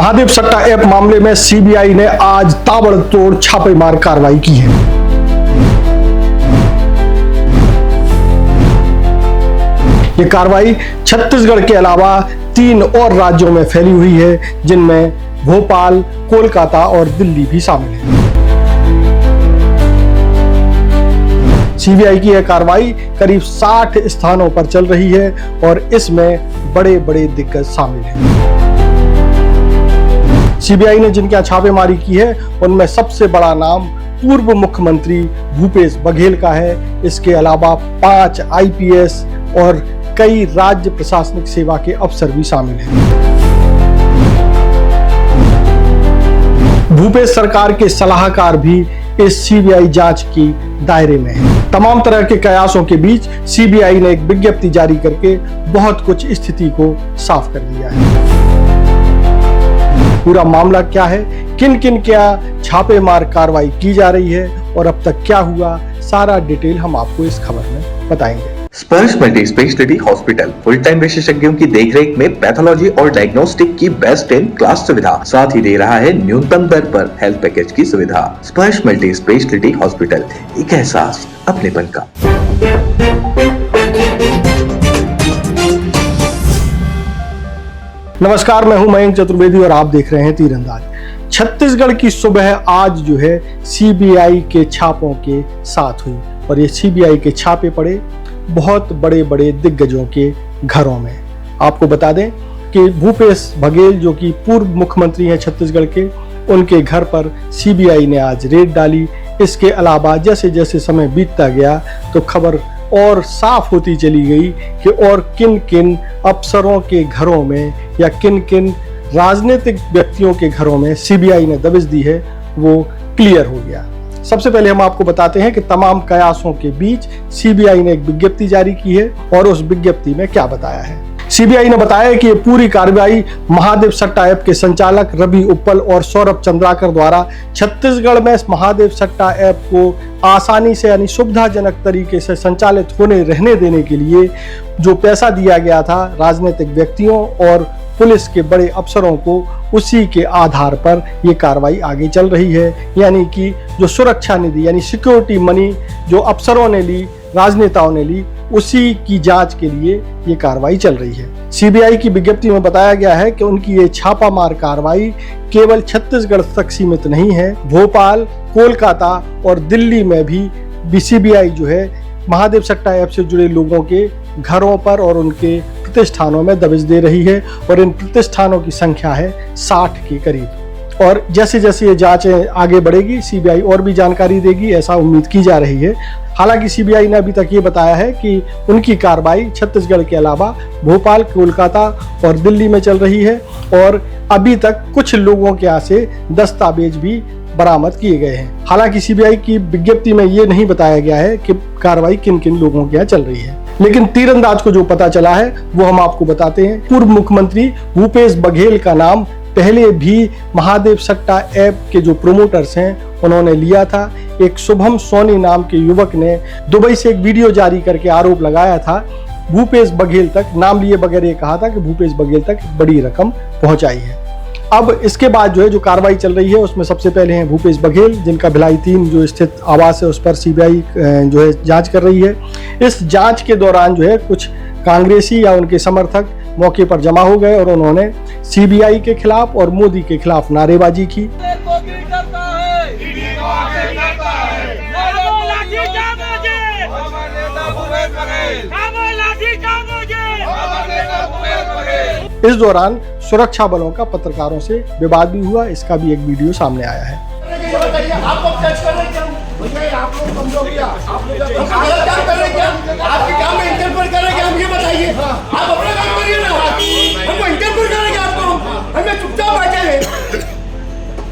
महादेव सट्टा ऐप मामले में सीबीआई ने आज ताबड़तोड़ छापेमार कार्रवाई की है। ये कार्रवाई छत्तीसगढ़ के अलावा 3 और राज्यों में फैली हुई है, जिनमें भोपाल, कोलकाता और दिल्ली भी शामिल है। सीबीआई की यह कार्रवाई करीब 60 स्थानों पर चल रही है और इसमें बड़े बड़े दिग्गज शामिल हैं। सीबीआई ने जिनके यहाँ छापेमारी की है उनमें सबसे बड़ा नाम पूर्व मुख्यमंत्री भूपेश बघेल का है। इसके अलावा 5 आईपीएस और कई राज्य प्रशासनिक सेवा के अफसर भी शामिल हैं। भूपेश सरकार के सलाहकार भी इस सीबीआई जांच की दायरे में है। तमाम तरह के कयासों के बीच सीबीआई ने एक विज्ञप्ति जारी करके बहुत कुछ स्थिति को साफ कर दिया है। पूरा मामला क्या है, किन किन क्या छापेमार कार्रवाई की जा रही है और अब तक क्या हुआ, सारा डिटेल हम आपको इस खबर में बताएंगे। स्पर्श multi speciality hospital full time विशेषज्ञों की देखरेख में पैथोलॉजी और डायग्नोस्टिक की बेस्ट इन क्लास सुविधा, साथ ही दे रहा है न्यूनतम दर पर हेल्थ पैकेज की सुविधा। स्पर्श मल्टी स्पेशलिटी हॉस्पिटल, एक एहसास अपनेपन का। नमस्कार, मैं हूं मयंक चतुर्वेदी और आप देख रहे हैं तीरंदाज। छत्तीसगढ़ की सुबह आज जो है सीबीआई के छापों के साथ हुई और ये सीबीआई के छापे पड़े बहुत बड़े बड़े दिग्गजों के घरों में। आपको बता दें कि भूपेश बघेल जो कि पूर्व मुख्यमंत्री हैं छत्तीसगढ़ के, उनके घर पर सीबीआई ने आज रेड डाली। इसके अलावा जैसे जैसे समय बीतता गया तो खबर और साफ होती चली गई कि और किन किन अफसरों के घरों में या किन किन राजनीतिक व्यक्तियों के घरों में सीबीआई ने दबिश दी है, वो क्लियर हो गया। सबसे पहले हम आपको बताते हैं कि तमाम कयासों के बीच सीबीआई ने एक विज्ञप्ति जारी की है और उस विज्ञप्ति में क्या बताया है। सीबीआई ने बताया कि ये पूरी कार्रवाई महादेव सट्टा ऐप के संचालक रवि उप्पल और सौरभ चंद्राकर द्वारा छत्तीसगढ़ में महादेव सट्टा ऐप को आसानी से यानी सुविधाजनक तरीके से संचालित होने रहने देने के लिए जो पैसा दिया गया था राजनीतिक व्यक्तियों और पुलिस के बड़े अफसरों को, उसी के आधार पर ये कार्रवाई आगे चल रही है। यानी कि जो सुरक्षा निधि यानी सिक्योरिटी मनी जो अफसरों ने ली, राजनेताओं ने ली, उसी की जांच के लिए ये कार्रवाई चल रही है। सीबीआई की विज्ञप्ति में बताया गया है कि उनकी ये छापामार कार्रवाई केवल छत्तीसगढ़ तक सीमित नहीं है। भोपाल, कोलकाता और दिल्ली में भी सीबीआई जो है महादेव सट्टा ऐप से जुड़े लोगों के घरों पर और उनके प्रतिष्ठानों में दबिश दे रही है और इन प्रतिष्ठानों की संख्या है 60 के करीब। और जैसे जैसे ये जांच आगे बढ़ेगी सीबीआई और भी जानकारी देगी, ऐसा उम्मीद की जा रही है। हालांकि सीबीआई ने अभी तक ये बताया है कि उनकी कार्रवाई छत्तीसगढ़ के अलावा भोपाल, कोलकाता और दिल्ली में चल रही है और अभी तक कुछ लोगों के यहाँ से दस्तावेज भी बरामद किए गए हैं। हालांकि सीबीआई की विज्ञप्ति में ये नहीं बताया गया है कि कार्रवाई किन किन लोगों के यहाँ चल रही है, लेकिन तीरंदाज को जो पता चला है वो हम आपको बताते हैं। पूर्व मुख्यमंत्री भूपेश बघेल का नाम पहले भी महादेव सट्टा ऐप के जो प्रोमोटर्स हैं उन्होंने लिया था। एक शुभम सोनी नाम के युवक ने दुबई से एक वीडियो जारी करके आरोप लगाया था भूपेश बघेल तक, नाम लिए बगैर ये कहा था कि भूपेश बघेल तक बड़ी रकम पहुंचाई है। अब इसके बाद जो है जो कार्रवाई चल रही है उसमें सबसे पहले हैं भूपेश बघेल, जिनका भिलाई 3 जो स्थित आवास है उस पर सीबीआई जो है जांच कर रही है। इस जांच के दौरान जो है कुछ कांग्रेसी या उनके समर्थक मौके पर जमा हो गए और उन्होंने सीबीआई के खिलाफ और मोदी के खिलाफ नारेबाजी की। इस दौरान सुरक्षा बलों का पत्रकारों से विवाद भी हुआ, इसका भी एक वीडियो सामने आया है।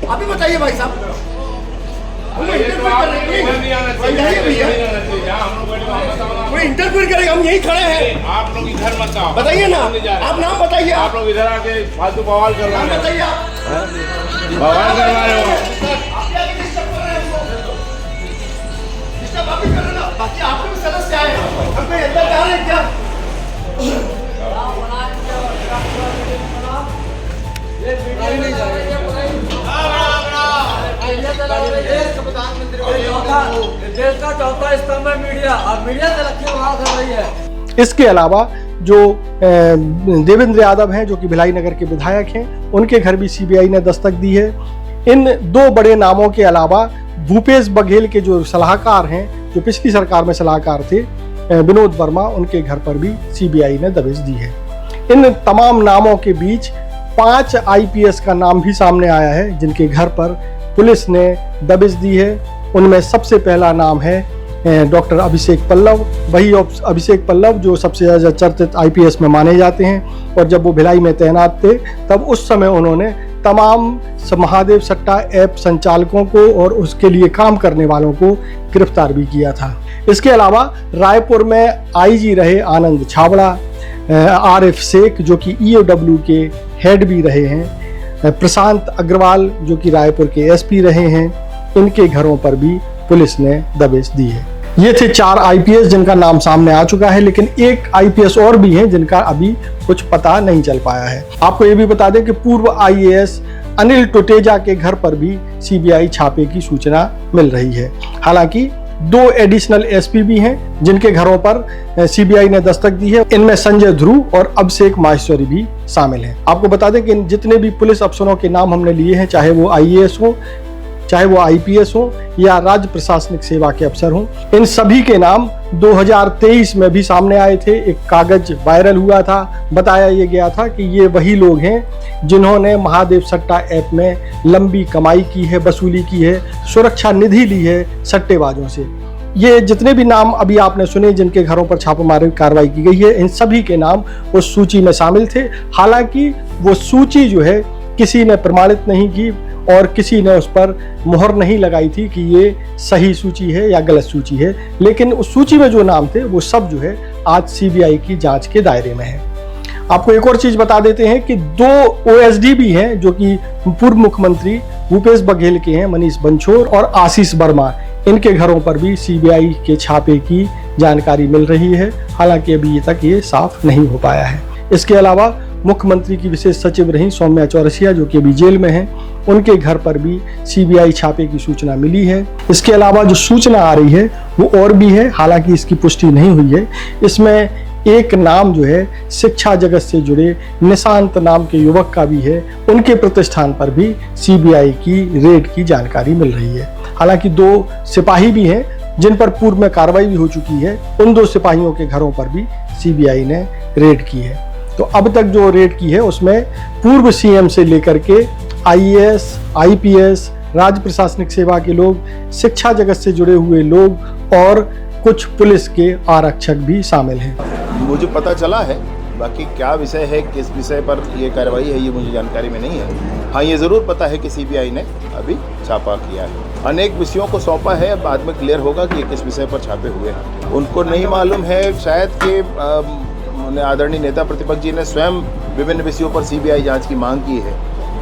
अभी बताइए भाई साहब, इंटरव्यू करेंगे, हम यही खड़े हैं। आप लोग इधर मत आओ, बताइए ना, आप नाम बताइए। आप लोग इधर आके फालतू बवाल कर रहे हैं। बताइए आप बवाल करवा रहे हो। बाकी आप लोग सदस्य आए हैं, हम कोई अंदर जा रहे हैं क्या? देश का चौथा स्तंभ है मीडिया, और मीडिया से लक्ष्य वहां कर रही है। इसके अलावा जो देवेंद्र यादव हैं, जो कि भिलाई नगर के विधायक हैं, उनके घर भी सीबीआई ने दस्तक दी है। इन दो बड़े नामों के अलावा भूपेश बघेल के जो सलाहकार हैं, जो पिछली सरकार में सलाहकार थे, विनोद वर्मा, उनके घर पर भी सीबीआई ने दबिश दी है। इन तमाम नामों के बीच 5 आईपीएस का नाम भी सामने आया है, जिनके घर पर पुलिस ने दबिश दी है। उनमें सबसे पहला नाम है डॉक्टर अभिषेक पल्लव। वही अभिषेक पल्लव जो सबसे ज़्यादा चर्चित आईपीएस में माने जाते हैं, और जब वो भिलाई में तैनात थे तब उस समय उन्होंने तमाम महादेव सट्टा ऐप संचालकों को और उसके लिए काम करने वालों को गिरफ्तार भी किया था। इसके अलावा रायपुर में आईजी रहे आनंद छाबड़ा, आरिफ शेख जो कि ईओडब्ल्यू के हेड भी रहे हैं, प्रशांत अग्रवाल जो कि रायपुर के एसपी रहे हैं, इनके घरों पर भी पुलिस ने दबिश दी है। ये थे 4 आईपीएस जिनका नाम सामने आ चुका है, लेकिन एक आईपीएस और भी है जिनका अभी कुछ पता नहीं चल पाया है। आपको ये भी बता दें कि पूर्व आईएएस अनिल टुटेजा के घर पर भी सीबीआई छापे की सूचना मिल रही है। हालांकि 2 एडिशनल एसपी भी हैं जिनके घरों पर सीबीआई ने दस्तक दी है। इनमें संजय ध्रुव और अभिषेक माहेश्वरी भी शामिल हैं। आपको बता दें कि जितने भी पुलिस अफसरों के नाम हमने लिए हैं, चाहे वो आईएएस हो, चाहे वो आईपीएस हो या राज्य प्रशासनिक सेवा के अफसर हों, इन सभी के नाम 2023 में भी सामने आए थे। एक कागज वायरल हुआ था, बताया ये गया था कि ये वही लोग हैं जिन्होंने महादेव सट्टा ऐप में लंबी कमाई की है, वसूली की है, सुरक्षा निधि ली है सट्टेबाजों से। ये जितने भी नाम अभी आपने सुने जिनके घरों पर छापेमारी कार्रवाई की गई है, इन सभी के नाम उस सूची में शामिल थे। हालांकि वो सूची जो है किसी ने प्रमाणित नहीं की और किसी ने उस पर मुहर नहीं लगाई थी कि ये सही सूची है या गलत सूची है, लेकिन उस सूची में जो नाम थे वो सब जो है आज सीबीआई की जांच के दायरे में है। आपको एक और चीज बता देते हैं कि 2 ओएसडी भी हैं जो कि पूर्व मुख्यमंत्री भूपेश बघेल के हैं, मनीष बंछोर और आशीष वर्मा। इनके घरों पर भी सीबीआई के छापे की जानकारी मिल रही है, हालांकि अभी तक ये साफ नहीं हो पाया है। इसके अलावा मुख्यमंत्री की विशेष सचिव रही सौम्या चौरसिया जो कि अभी जेल में हैं, उनके घर पर भी सीबीआई छापे की सूचना मिली है। इसके अलावा जो सूचना आ रही है वो और भी है, हालांकि इसकी पुष्टि नहीं हुई है। इसमें एक नाम जो है शिक्षा जगत से जुड़े निशांत नाम के युवक का भी है, उनके प्रतिष्ठान पर भी सीबीआई की रेड की जानकारी मिल रही है। हालांकि 2 सिपाही भी हैं जिन पर पूर्व में कार्रवाई भी हो चुकी है, उन 2 सिपाहियों के घरों पर भी सीबीआई ने रेड की है। तो अब तक जो रेड की है उसमें पूर्व सीएम से लेकर के आईएएस, आईपीएस, राज्य प्रशासनिक सेवा के लोग, शिक्षा जगत से जुड़े हुए लोग और कुछ पुलिस के आरक्षक भी शामिल हैं। मुझे पता चला है, बाकी क्या विषय है, किस विषय पर ये कार्रवाई है, ये मुझे जानकारी में नहीं है। हाँ, ये ज़रूर पता है कि सीबीआई ने अभी छापा किया है, अनेक विषयों को सौंपा है। बाद में क्लियर होगा कि ये किस विषय पर छापे हुए हैं। उनको नहीं मालूम है शायद कि आदरणीय नेता प्रतिपक्ष जी ने स्वयं विभिन्न विषयों पर सीबीआई जांच की मांग की है,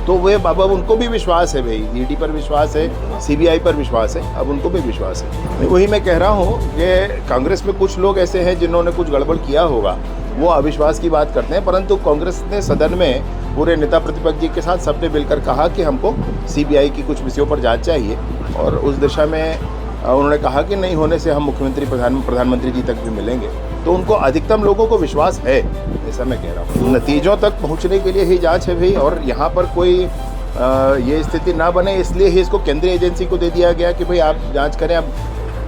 तो वे बाबा उनको भी विश्वास है, भाई ईडी पर विश्वास है, सीबीआई पर विश्वास है, अब उनको भी विश्वास है। वही मैं कह रहा हूँ कि कांग्रेस में कुछ लोग ऐसे हैं जिन्होंने कुछ गड़बड़ किया होगा, वो अविश्वास की बात करते हैं, परंतु कांग्रेस ने सदन में पूरे नेता प्रतिपक्ष जी के साथ सबने मिलकर कहा कि हमको सीबीआई की कुछ विषयों पर जाँच चाहिए, और उस दिशा में उन्होंने कहा कि नहीं होने से हम मुख्यमंत्री प्रधानमंत्री जी तक भी मिलेंगे। तो उनको अधिकतम लोगों को विश्वास है, ऐसा मैं कह रहा हूँ। नतीजों तक पहुँचने के लिए ही जांच है भाई, और यहाँ पर कोई ये स्थिति ना बने इसलिए ही इसको केंद्रीय एजेंसी को दे दिया गया कि भाई आप जांच करें। अब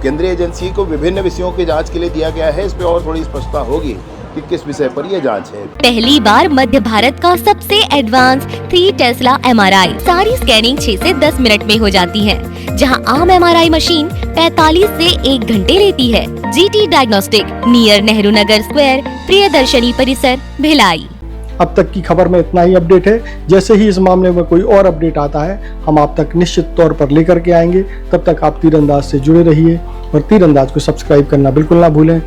केंद्रीय एजेंसी को विभिन्न विषयों की जांच के लिए दिया गया है, इस पर और थोड़ी स्पष्टता होगी कि किस विषय पर ये जांच है। पहली बार मध्य भारत का सबसे एडवांस 3 टेस्ला एमआरआई, सारी स्कैनिंग 6 से 10 मिनट में हो जाती है, जहां आम एमआरआई मशीन 45 से 1 घंटे लेती है। GT diagnostic, near Nehru Nagar square, Priyadarshini परिसर, भिलाई। अब तक की खबर में इतना ही अपडेट है। जैसे ही इस मामले में कोई और अपडेट आता है हम आप तक निश्चित तौर पर लेकर के आएंगे। तब तक आप तीरंदाज से जुड़े रहिए और तीरंदाज को सब्सक्राइब करना बिल्कुल ना भूलें।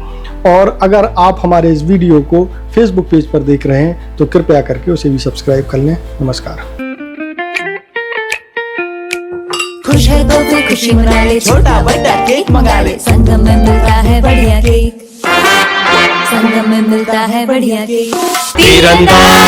और अगर आप हमारे इस वीडियो को फेसबुक पेज पर देख रहे हैं तो कृपया करके उसे भी सब्सक्राइब कर लें। नमस्कार। खुश है तो कोई खुशी मना ले, छोटा बड़ा केक मंगा ले, संगम में मिलता है बढ़िया केक, संगम में मिलता है बढ़िया केक। तीरंदाज।